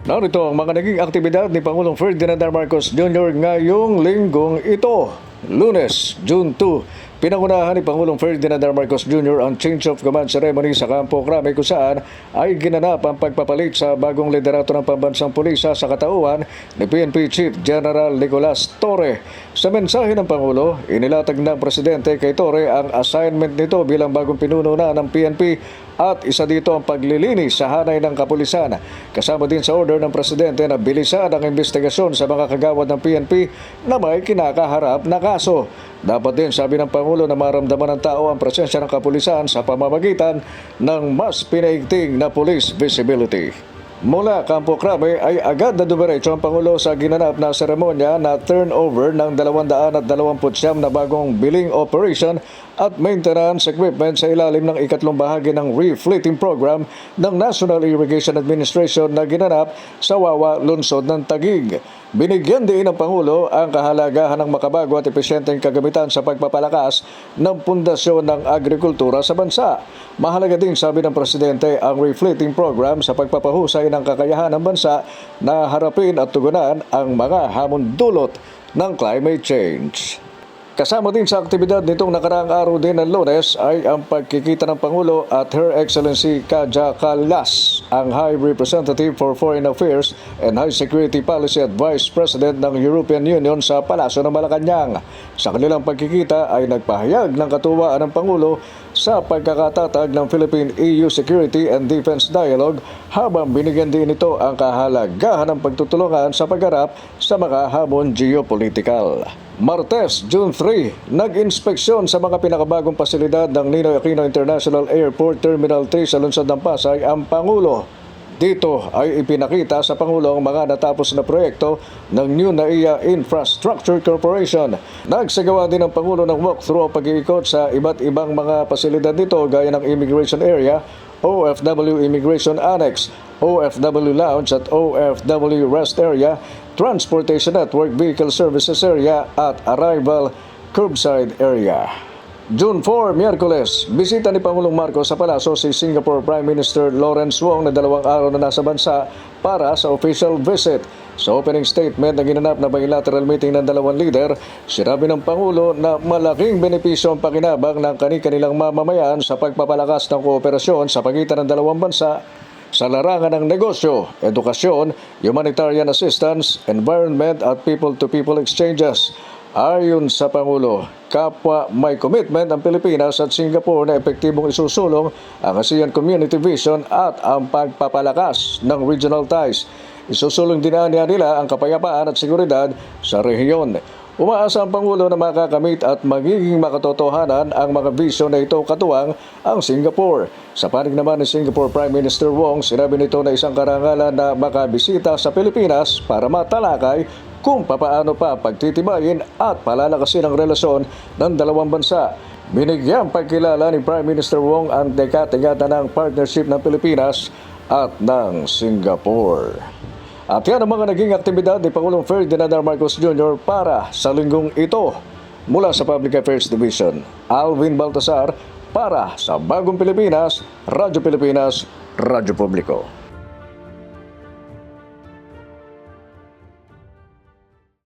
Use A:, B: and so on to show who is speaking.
A: Narito ang mga naging aktibidad ni Pangulong Ferdinand R. Marcos Jr. ngayong linggong ito, Lunes, June 2. Pinangunahan ni Pangulong Ferdinand R. Marcos Jr. ang Change of Command Ceremony sa Campo Crame kung saan ay ginanap ang pagpapalit sa bagong liderato ng pambansang pulisa sa katauhan ni PNP Chief General Nicolas Torre. Sa mensahe ng Pangulo, inilatag ng Presidente kay Torre ang assignment nito bilang bagong pinuno na ng PNP at isa dito ang paglilinis sa hanay ng kapulisan. Kasama din sa order ng Presidente na bilisan ang investigasyon sa mga kagawad ng PNP na may kinakaharap na kaso. Dapat din, sabi ng Pangulo, na maramdaman ng tao ang presensya ng kapulisan sa pamamagitan ng mas pinaigting na police visibility. Mula Campo Crame ay agad na dumiretso ang Pangulo sa ginanap na seremonya na turnover ng 229 na bagong billing operation at maintenance equipment sa ilalim ng ikatlong bahagi ng refleeting program ng National Irrigation Administration na ginanap sa Wawa, Lungsod ng Taguig. Binigyan din ng Pangulo ang kahalagahan ng makabago at epesyenteng kagamitan sa pagpapalakas ng pundasyon ng agrikultura sa bansa. Mahalaga din, sabi ng Presidente, ang refleeting program sa pagpapahusay ng kakayahan ng bansa na harapin at tugunan ang mga hamon dulot ng climate change. Kasama din sa aktibidad nitong nakaraang araw din ng Lunes ay ang pagkikita ng Pangulo at Her Excellency Kaja Kallas, ang High Representative for Foreign Affairs and High Security Policy at Vice President ng European Union sa Palasyo ng Malacanang. Sa kanilang pagkikita ay nagpahayag ng katuwaan ng Pangulo sa pagkakatatag ng Philippine-EU Security and Defense Dialogue habang binigyan din ito ang kahalagahan ng pagtutulungan sa pagharap sa mga hamon geopolitikal. Martes, June 3, nag-inspeksyon sa mga pinakabagong pasilidad ng Ninoy Aquino International Airport Terminal 3 sa lungsod ng Pasay ang Pangulo. Dito ay ipinakita sa Pangulo ang mga natapos na proyekto ng New NAIA Infrastructure Corporation. Nagsagawa din ang Pangulo ng walkthrough o pag-iikot sa iba't ibang mga pasilidad nito gaya ng Immigration Area, OFW Immigration Annex, OFW Lounge at OFW Rest Area, Transportation Network Vehicle Services Area at Arrival Curbside Area. June 4, Miyerkules, bisita ni Pangulong Marcos sa Palasyo si Singapore Prime Minister Lawrence Wong na 2 araw na nasa bansa para sa official visit. Sa opening statement na ginanap na bilateral meeting ng dalawang leader, sinabi ng Pangulo na malaking benepisyo ang pakinabang ng kani-kanilang mamamayan sa pagpapalakas ng kooperasyon sa pagitan ng dalawang bansa sa larangan ng negosyo, edukasyon, humanitarian assistance, environment at people-to-people exchanges. Ayon sa Pangulo, kapwa may commitment ang Pilipinas at Singapore na epektibong isusulong ang ASEAN Community Vision at ang pagpapalakas ng regional ties. Isusulong din nila ang kapayapaan at seguridad sa rehiyon. Umaasa ang Pangulo na makakamit at magiging makatotohanan ang mga visyon na ito katuwang ang Singapore. Sa panig naman ni Singapore Prime Minister Wong, sinabi nito na isang karangalan na makabisita sa Pilipinas para matalakay kung papaano pa pagtitibayin at palalakasin ang relasyon ng dalawang bansa. Binigyang pagkilala ni Prime Minister Wong ang dekatingatan ng partnership ng Pilipinas at ng Singapore. At yan ang mga naging aktibidad ni Pangulong Ferdinand R. Marcos Jr. para sa linggong ito. Mula sa Public Affairs Division, Alvin Baltasar para sa Bagong Pilipinas, Radyo Publiko.